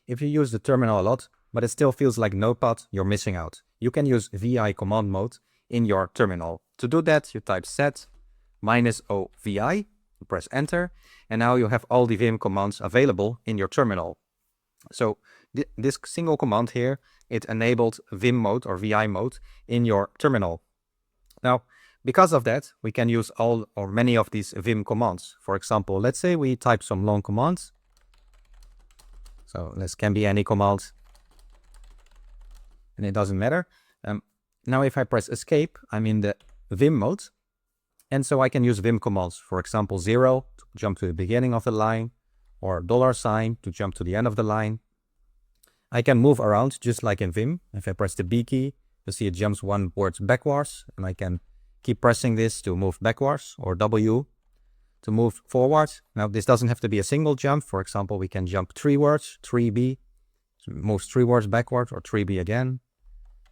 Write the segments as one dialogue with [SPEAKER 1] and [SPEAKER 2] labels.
[SPEAKER 1] if you use the terminal a lot, but it still feels like Notepad, you're missing out. You can use VI command mode in your terminal. To do that, you type set -o VI, press enter, and now you have all the Vim commands available in your terminal. So this single command here, it enabled Vim mode or VI mode in your terminal. Now, because of that, we can use all or many of these Vim commands. For example, let's say we type some long commands. So this can be any command, and it doesn't matter. Now if I press escape, I'm in the Vim mode, and so I can use Vim commands. For example, 0 to jump to the beginning of the line, or $sign to jump to the end of the line. I can move around just like in Vim. If I press the B key, you see it jumps one word backwards, and I can keep pressing this to move backwards, or W to move forward. Now this doesn't have to be a single jump. For example, we can jump 3 words, 3B, moves 3 words backwards, or 3B again.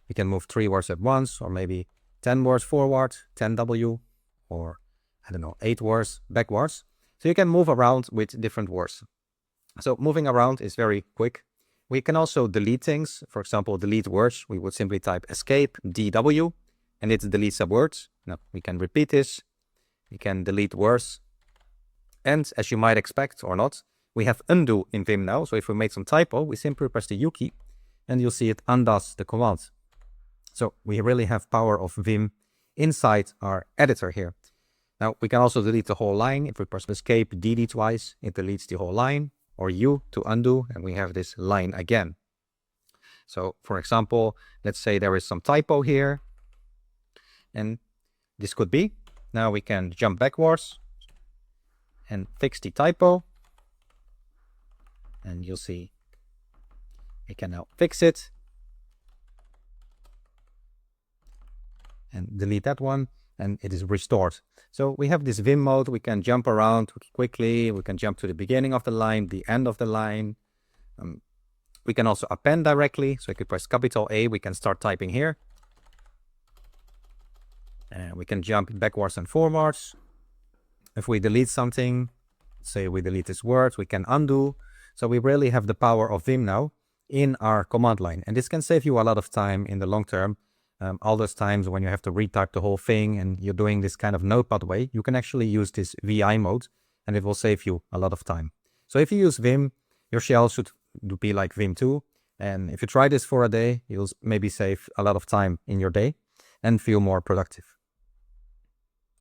[SPEAKER 1] We can move 3 words at once, or maybe 10 words forward, 10W, or I don't know, 8 words backwards. So you can move around with different words. So moving around is very quick. We can also delete things. For example, delete words. We would simply type escape DW, and it deletes the words. Now we can repeat this. We can delete words. And as you might expect or not, we have undo in Vim now. So if we make some typo, we simply press the U key, and you'll see it undoes the command. So we really have power of Vim inside our editor here. Now we can also delete the whole line. If we press escape DD twice, it deletes the whole line, or U to undo, and we have this line again. So for example, let's say there is some typo here, and this could be. Now we can jump backwards and fix the typo, and you'll see we can now fix it and delete that one, and it is restored. So we have this Vim mode. We can jump around quickly. We can jump to the beginning of the line, the end of the line. We can also append directly. So I could press capital A. We can start typing here. And we can jump backwards and forwards. If we delete something, say we delete this word, we can undo. So we really have the power of Vim now in our command line. And this can save you a lot of time in the long term. All those times when you have to retype the whole thing and you're doing this kind of Notepad way, you can actually use this VI mode, and it will save you a lot of time. So if you use Vim, your shell should be like Vim 2. And if you try this for a day, you'll maybe save a lot of time in your day and feel more productive.